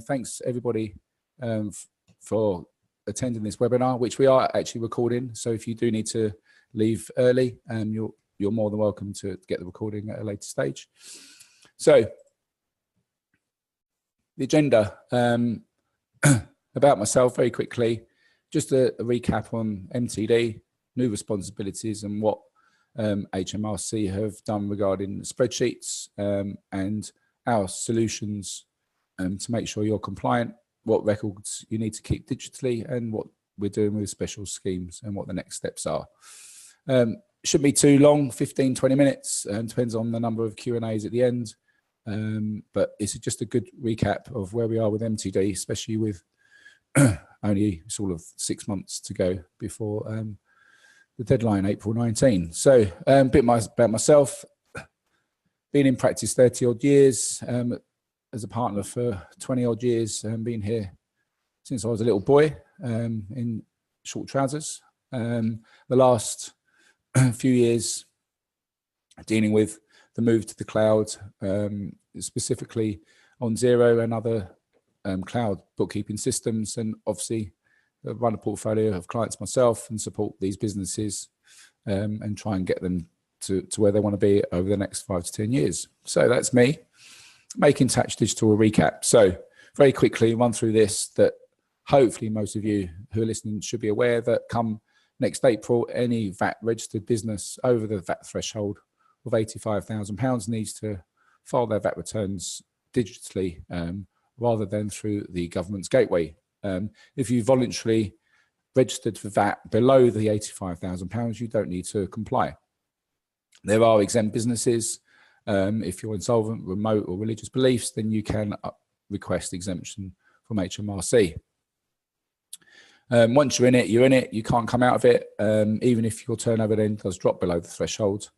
Thanks everybody for attending this webinar, which we are actually recording. So if you do need to leave early, you're more than welcome to get the recording at a later stage. So the agenda, about myself very quickly, just a recap on MTD, new responsibilities and what HMRC have done regarding spreadsheets and our solutions to make sure you're compliant, what records you need to keep digitally, and what we're doing with special schemes and what the next steps are. Shouldn't be too long, 15-20 minutes, depends on the number of Q&As at the end, but it's just a good recap of where we are with MTD, especially with only sort of 6 months to go before the deadline, April 19. So a bit about myself. Been in practice 30 odd years, as a partner for 20 odd years, been here since I was a little boy in short trousers. The last few years dealing with the move to the cloud, specifically on Xero and other cloud bookkeeping systems, and obviously run a portfolio of clients myself and support these businesses and try and get them to where they want to be over the next 5 to 10 years. So that's me, making Tax Digital a recap. So very quickly run through this, that hopefully most of you who are listening should be aware that come next April, any VAT registered business over the VAT threshold of £85,000 needs to file their VAT returns digitally rather than through the government's gateway. If you voluntarily registered for VAT below the £85,000, you don't need to comply. There are exempt businesses. If you're insolvent, remote or religious beliefs, then you can request exemption from HMRC. Once you're in it, you're in it. You can't come out of it, even if your turnover then does drop below the threshold.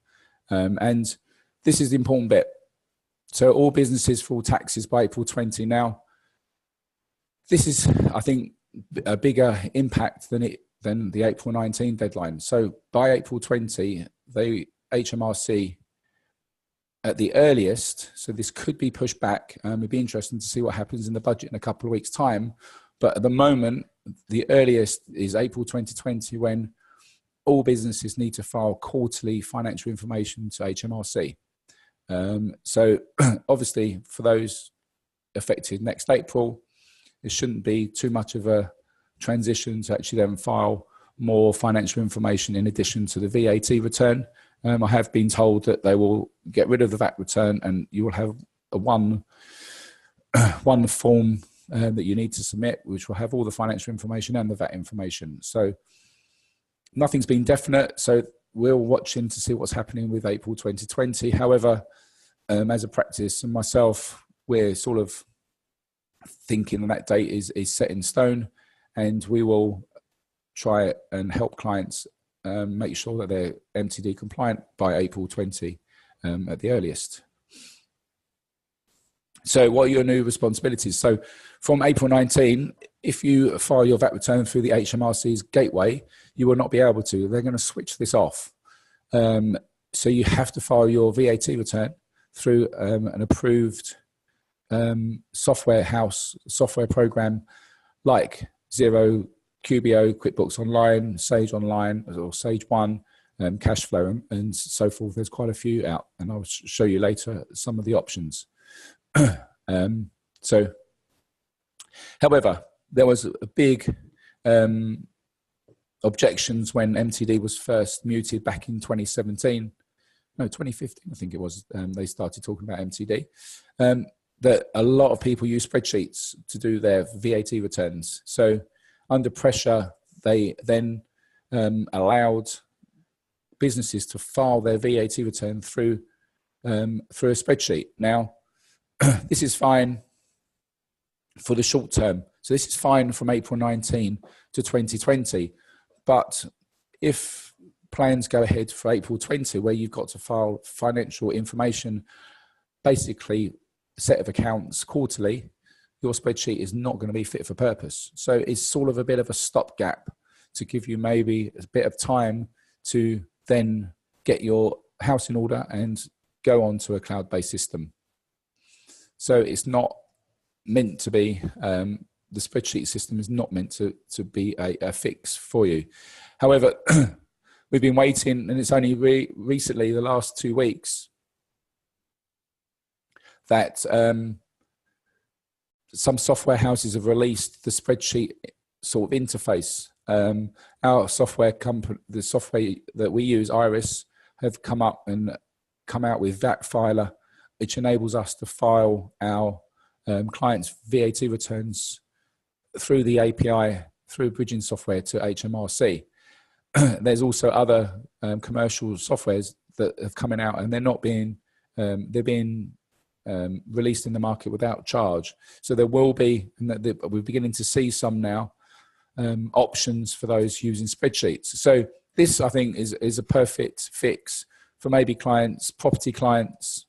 And this is the important bit. So all businesses for all taxes by April 20 now. This is, I think, a bigger impact than the April 19 deadline. So by April 20, HMRC at the earliest, so this could be pushed back. It'd be interesting to see what happens in the budget in a couple of weeks' time. But at the moment, the earliest is April 2020, when all businesses need to file quarterly financial information to HMRC. So obviously, for those affected next April, it shouldn't be too much of a transition to actually then file more financial information in addition to the VAT return. I have been told that they will get rid of the VAT return and you will have a one form that you need to submit, which will have all the financial information and the VAT information. So nothing's been definite. So we're watching to see what's happening with April 2020. However, as a practice and myself, we're sort of thinking that date is set in stone, and we will try and help clients make sure that they're MTD compliant by April 20 at the earliest. So what are your new responsibilities? So from April 19, if you file your VAT return through the HMRC's gateway, you will not be able to. They're going to switch this off. So you have to file your VAT return through an approved software program like Xero, QBO, QuickBooks Online, Sage Online, or Sage One, Cashflow, and so forth. There's quite a few out, and I'll show you later some of the options. So, however, there was a big objections when MTD was first muted back in 2017. No, 2015, I think it was. They started talking about MTD. That a lot of people use spreadsheets to do their VAT returns. So under pressure, they then allowed businesses to file their VAT return through a spreadsheet. Now, this is fine for the short term. So this is fine from April 19 to 2020. But if plans go ahead for April 20, where you've got to file financial information, basically a set of accounts quarterly, your spreadsheet is not going to be fit for purpose. So it's sort of a bit of a stopgap to give you maybe a bit of time to then get your house in order and go on to a cloud-based system. So it's not meant to be, the spreadsheet system is not meant to be a fix for you. However, we've been waiting, and it's only recently, the last 2 weeks, that some software houses have released the spreadsheet sort of interface. Our software company, the software that we use, Iris, have come out with VAT Filer, which enables us to file our clients' VAT returns through the API, through bridging software to HMRC. There's also other commercial softwares that have coming out, and they're not being they're being released in the market without charge. So there will be, and we're beginning to see some now, options for those using spreadsheets. So this, I think, is a perfect fix for maybe clients, property clients,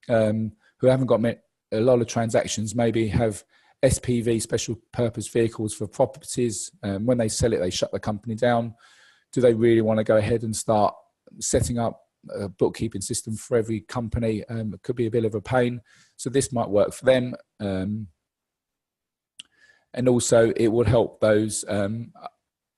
who haven't got a lot of transactions, maybe have SPV, special purpose vehicles for properties. When they sell it, they shut the company down. Do they really want to go ahead and start setting up a bookkeeping system for every company? It could be a bit of a pain. So this might work for them. And also it would help those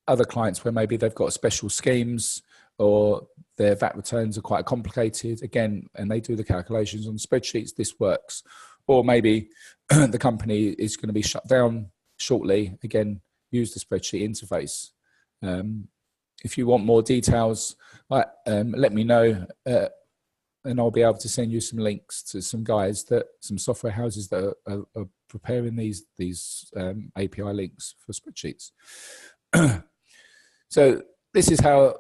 other clients where maybe they've got special schemes or their VAT returns are quite complicated, again, and they do the calculations on spreadsheets. This works. Or maybe the company is going to be shut down shortly. Again, use the spreadsheet interface. If you want more details, let me know, and I'll be able to send you some links to some guys, some software houses that are preparing these API links for spreadsheets. So this is how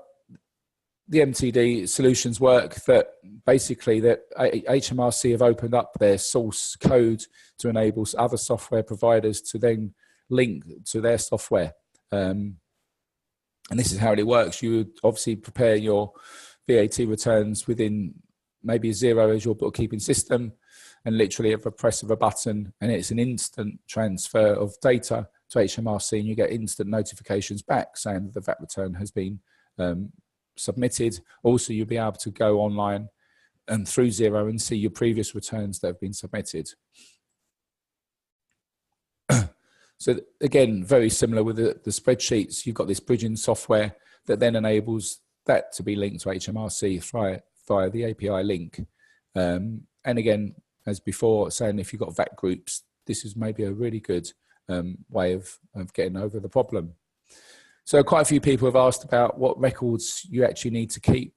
the MTD solutions work. That basically that HMRC have opened up their source code to enable other software providers to then link to their software. And this is how it works. You would obviously prepare your VAT returns within maybe Xero as your bookkeeping system, and literally at the press of a button, and it's an instant transfer of data to HMRC, and you get instant notifications back saying that the VAT return has been submitted. Also, you'll be able to go online and through Xero and see your previous returns that have been submitted. So again, very similar with the spreadsheets. You've got this bridging software that then enables that to be linked to HMRC via the API link. And again, as before, saying if you've got VAT groups, this is maybe a really good way of getting over the problem. So quite a few people have asked about what records you actually need to keep.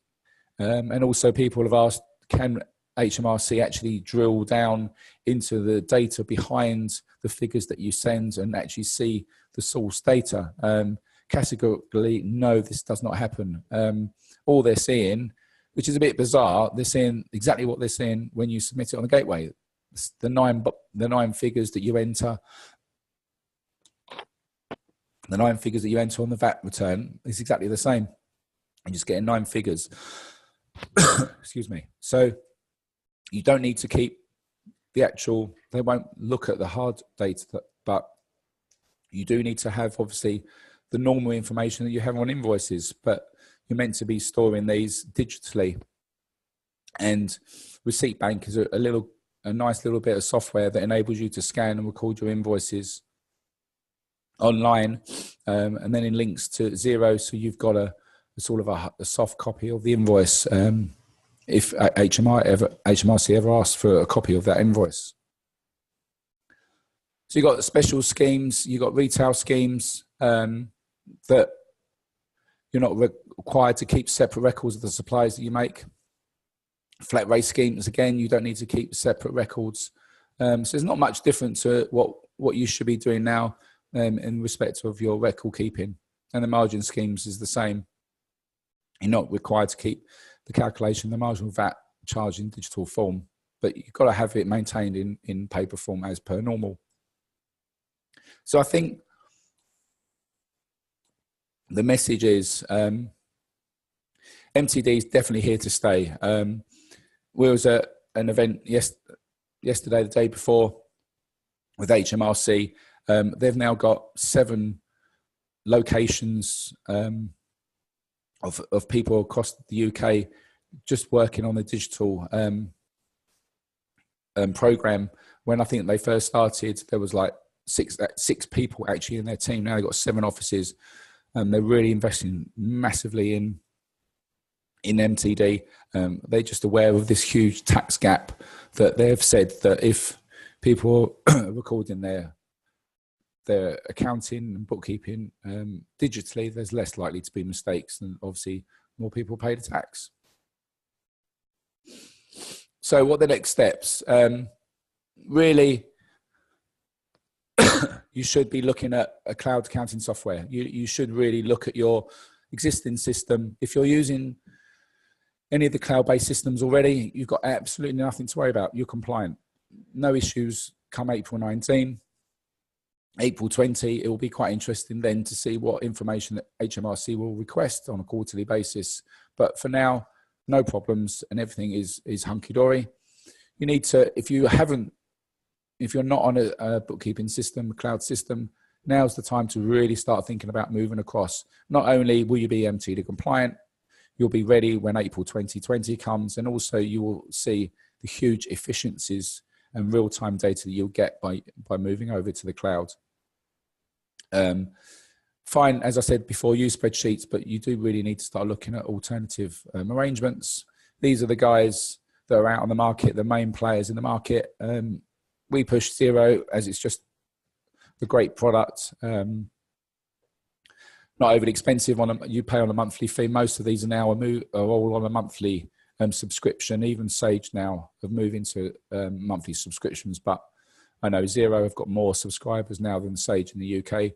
And also people have asked, can HMRC actually drill down into the data behind the figures that you send and actually see the source data? Categorically, no, this does not happen. All they're seeing, which is a bit bizarre, they're seeing exactly what they're seeing when you submit it on the gateway. The nine figures that you enter, the 9 figures that you enter on the VAT return is exactly the same. You're just getting 9 figures. Excuse me. So you don't need to keep the actual, they won't look at the hard data, but you do need to have obviously the normal information that you have on invoices, but you're meant to be storing these digitally. And Receipt Bank is a nice little bit of software that enables you to scan and record your invoices online, and then it links to Xero, so you've got a sort of a soft copy of the invoice if HMRC ever asks for a copy of that invoice. So you've got special schemes, you've got retail schemes that you're not required to keep separate records of the supplies that you make. Flat rate schemes, again, you don't need to keep separate records. So there's not much different to what you should be doing now in respect of your record keeping. And the margin schemes is the same. You're not required to keep the calculation, the marginal VAT charge in digital form, but you've got to have it maintained in paper form as per normal. So I think the message is MTD is definitely here to stay. We was at an event yesterday, the day before, with HMRC. They've now got 7 locations of people across the UK just working on the digital program when I think they first started, there was like six people actually in their team. Now they've got 7 offices, and they're really investing massively in MTD. They're just aware of this huge tax gap that they've said that if people are recording their accounting and bookkeeping digitally, there's less likely to be mistakes, and obviously more people pay the tax. So what are the next steps? Really, you should be looking at a cloud accounting software. You should really look at your existing system. If you're using any of the cloud-based systems already, you've got absolutely nothing to worry about. You're compliant. No issues come April 19. April 20, it will be quite interesting then to see what information that HMRC will request on a quarterly basis. But for now, no problems, and everything is hunky-dory. You need to, if you're not on a bookkeeping system, a cloud system, now's the time to really start thinking about moving across. Not only will you be MTD compliant, you'll be ready when April 2020 comes, and also you will see the huge efficiencies and real-time data that you'll get by moving over to the cloud. Fine, as I said before, use spreadsheets, but you do really need to start looking at alternative arrangements. These are the guys that are out on the market, the main players in the market. We push Xero as it's just a great product. Not overly expensive. You pay on a monthly fee. Most of these are now are all on a monthly subscription. Even Sage now have moved into monthly subscriptions. But I know Xero have got more subscribers now than Sage in the UK.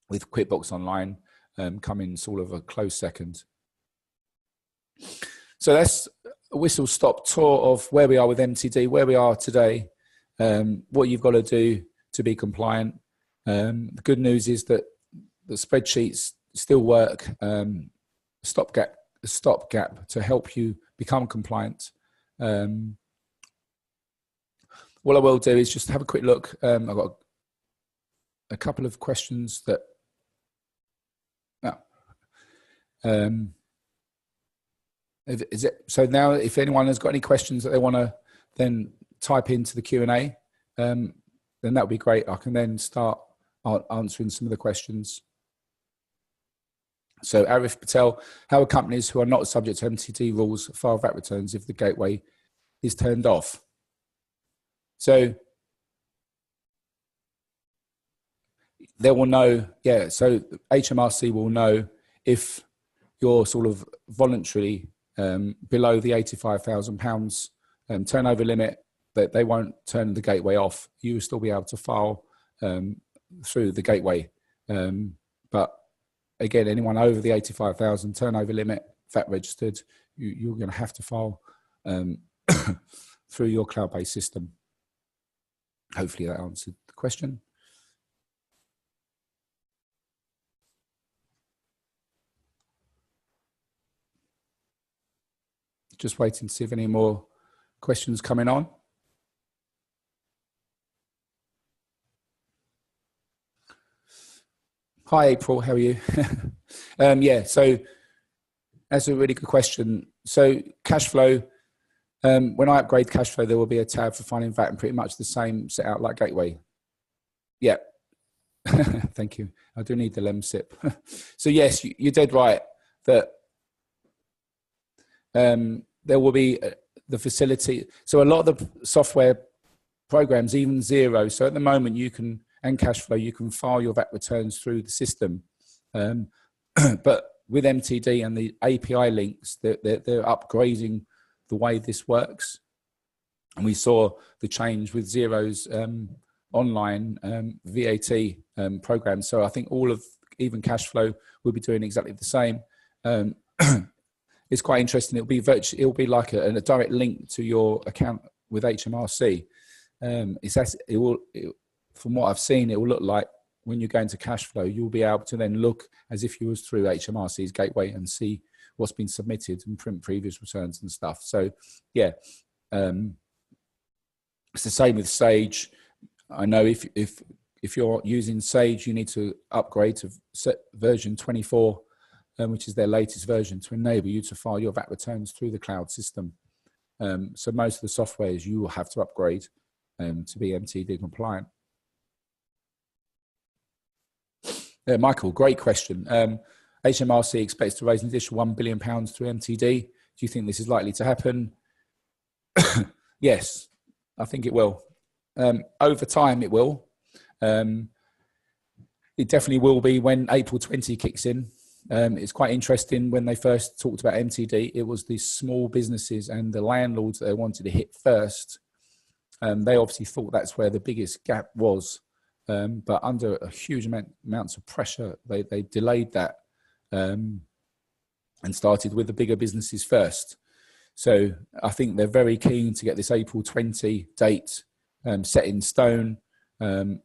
With QuickBooks Online coming sort of a close second. So that's a whistle-stop tour of where we are with MTD, where we are today, what you've got to do to be compliant. The good news is that the spreadsheets still work, stopgap to help you become compliant. What I will do is just have a quick look. I've got a couple of questions that so now if anyone has got any questions that they want to then type into the Q&A, then that would be great. I can then start answering some of the questions. So Arif Patel, how are companies who are not subject to MTD rules file VAT returns if the gateway is turned off? So they will know, yeah, so HMRC will know if you're sort of voluntarily below the £85,000 turnover limit, that they won't turn the gateway off. You will still be able to file through the gateway. But again, anyone over the 85,000 turnover limit, VAT registered, you're going to have to file through your cloud-based system. Hopefully that answered the question. Just waiting to see if any more questions coming on. Hi, April, how are you? Yeah, so that's a really good question. So Cashflow, when I upgrade Cashflow, there will be a tab for finding VAT and pretty much the same set out like Gateway. Yeah, thank you. I do need the LEMSIP. So yes, you're dead right that there will be the facility. So a lot of the software programs, even Xero, so at the moment you can, and Cashflow, you can file your VAT returns through the system. But with MTD and the API links, they're upgrading the way this works. And we saw the change with Xero's online VAT program. So I think all of, even Cashflow will be doing exactly the same. It's quite interesting. It'll be like a direct link to your account with HMRC. From what I've seen, it will look like when you go into Cashflow, you'll be able to then look as if you was through HMRC's gateway and see what's been submitted and print previous returns and stuff. So yeah, it's the same with Sage. I know if you're using Sage, you need to upgrade to version 24. Which is their latest version, to enable you to file your VAT returns through the cloud system. So most of the softwares you will have to upgrade to be MTD compliant. Michael, great question. HMRC expects to raise an additional £1 billion through MTD. Do you think this is likely to happen? Yes, I think it will. Over time, it will. It definitely will be when April 20 kicks in. It's quite interesting when they first talked about MTD, it was the small businesses and the landlords that they wanted to hit first. They obviously thought that's where the biggest gap was. But under a huge amounts of pressure, they delayed that and started with the bigger businesses first. So I think they're very keen to get this April 20 date set in stone. And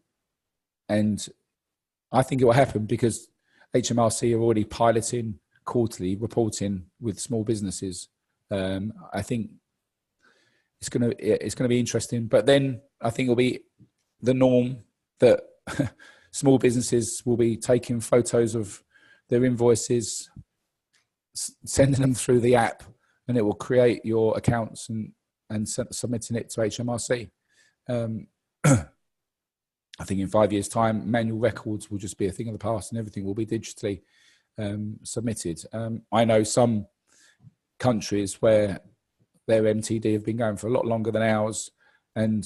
I think it will happen because HMRC are already piloting quarterly reporting with small businesses. I think it's going to be interesting. But then I think it'll be the norm that small businesses will be taking photos of their invoices, sending them through the app, and it will create your accounts and submitting it to HMRC. I think in 5 years' time, manual records will just be a thing of the past and everything will be digitally submitted. I know some countries where their MTD have been going for a lot longer than ours, and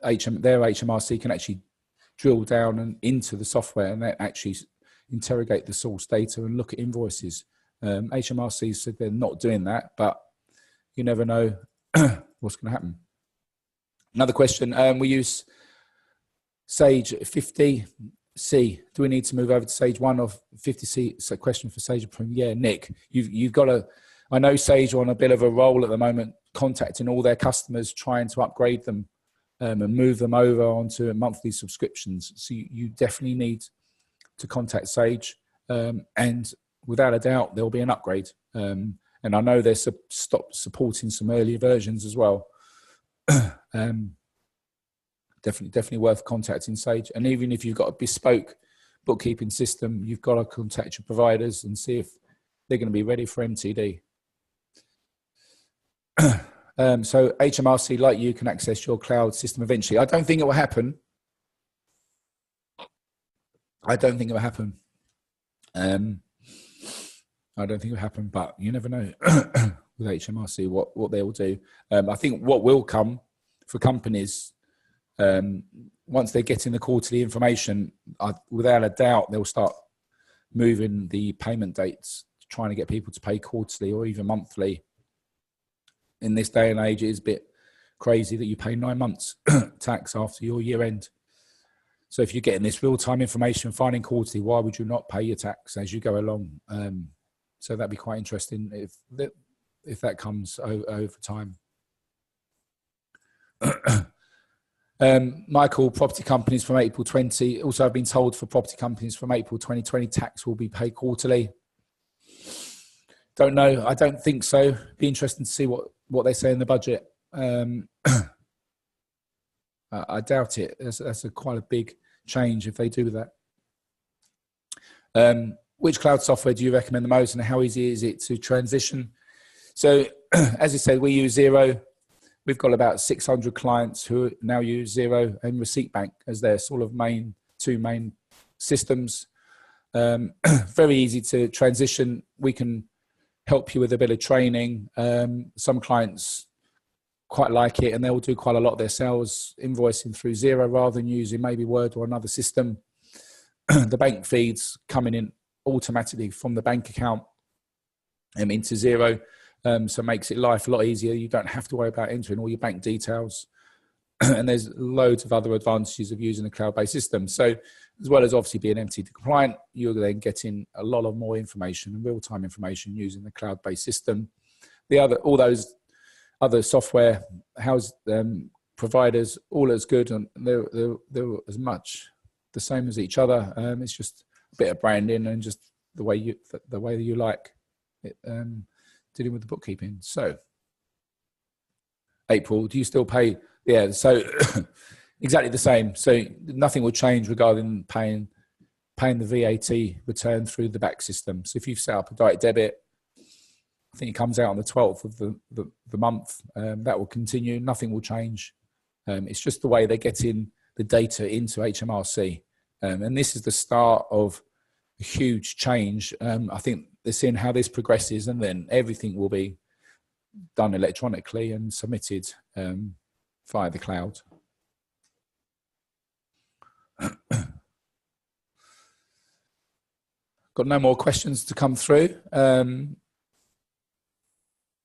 their HMRC can actually drill down and into the software and they actually interrogate the source data and look at invoices. HMRC said they're not doing that, but you never know what's going to happen. Another question, we use Sage 50C. Do we need to move over to Sage 1 or 50C? It's a question for Sage Premier. Nick, you've got to, I know Sage are on a bit of a roll at the moment, contacting all their customers, trying to upgrade them and move them over onto monthly subscriptions. So you definitely need to contact Sage. And without a doubt, there'll be an upgrade. And I know they're supporting some earlier versions as well. Definitely worth contacting Sage. And even if you've got a bespoke bookkeeping system, you've got to contact your providers and see if they're going to be ready for MTD. So HMRC, like you, can access your cloud system eventually. I don't think it will happen. I don't think it will happen, but you never know with HMRC what they will do. I think what will come for companies, once they're getting the quarterly information, without a doubt, they'll start moving the payment dates, trying to get people to pay quarterly or even monthly. In this day and age, it is a bit crazy that you pay 9 months tax after your year end. So if you're getting this real-time information, finding quarterly, why would you not pay your tax as you go along? So that'd be quite interesting if that comes over time. Michael, property companies from April 20. Also, I've been told for property companies from April 2020, tax will be paid quarterly. Don't know. I don't think so. Be interesting to see what they say in the budget. I doubt it. That's quite a big change if they do that. Which cloud software do you recommend the most and how easy is it to transition? So as I said, we use Xero. We've got about 600 clients who now use Xero and Receipt Bank as their sort of two main systems. Very easy to transition. We can help you with a bit of training. Some clients quite like it and they'll do quite a lot of their sales invoicing through Xero rather than using maybe Word or another system. The bank feeds coming in automatically from the bank account into Xero. So it makes it life a lot easier. You don't have to worry about entering all your bank details. And there's loads of other advantages of using a cloud-based system. So as well as obviously being MTD compliant, you're then getting a lot of more information and real-time information using the cloud-based system. All those other software providers, all as good, and they're as much the same as each other. It's just a bit of branding and just the way you like it, dealing with the bookkeeping. So, April, do you still pay? Yeah, so exactly the same. So nothing will change regarding paying the VAT return through the back system. So if you've set up a direct debit, I think it comes out on the 12th of the month. That will continue. Nothing will change. It's just the way they're getting the data into HMRC. And this is the start of a huge change. I think they're seeing how this progresses, and then everything will be done electronically and submitted via the cloud. Got no more questions to come through.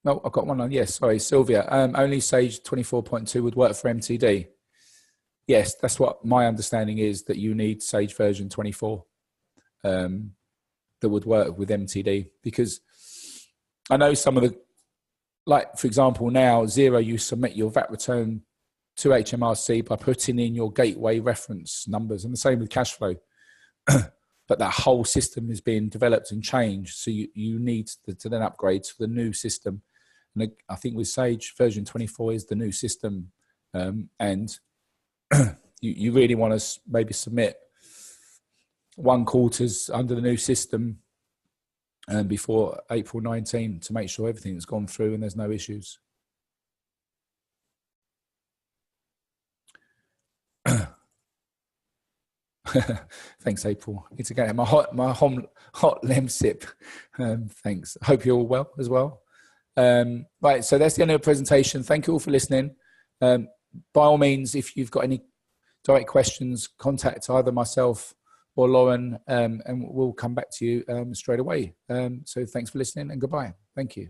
No, I've got one on. Yes, sorry, Sylvia. Only Sage 24.2 would work for MTD. Yes, that's what my understanding is, that you need Sage version 24 that would work with MTD, because I know some of the, like for example now, Xero, you submit your VAT return to HMRC by putting in your gateway reference numbers, and the same with Cashflow. But that whole system is being developed and changed, so you need to then upgrade to the new system. And I think with Sage version 24 is the new system, and you really want to maybe submit 1 quarters under the new system before April 19 to make sure everything's gone through and there's no issues. Thanks, April. Need to get my hot lem sip. Thanks. Hope you're all well as well. Right, so that's the end of the presentation. Thank you all for listening. By all means, if you've got any direct questions, contact either myself or Lauren, and we'll come back to you straight away. So thanks for listening, and goodbye. Thank you.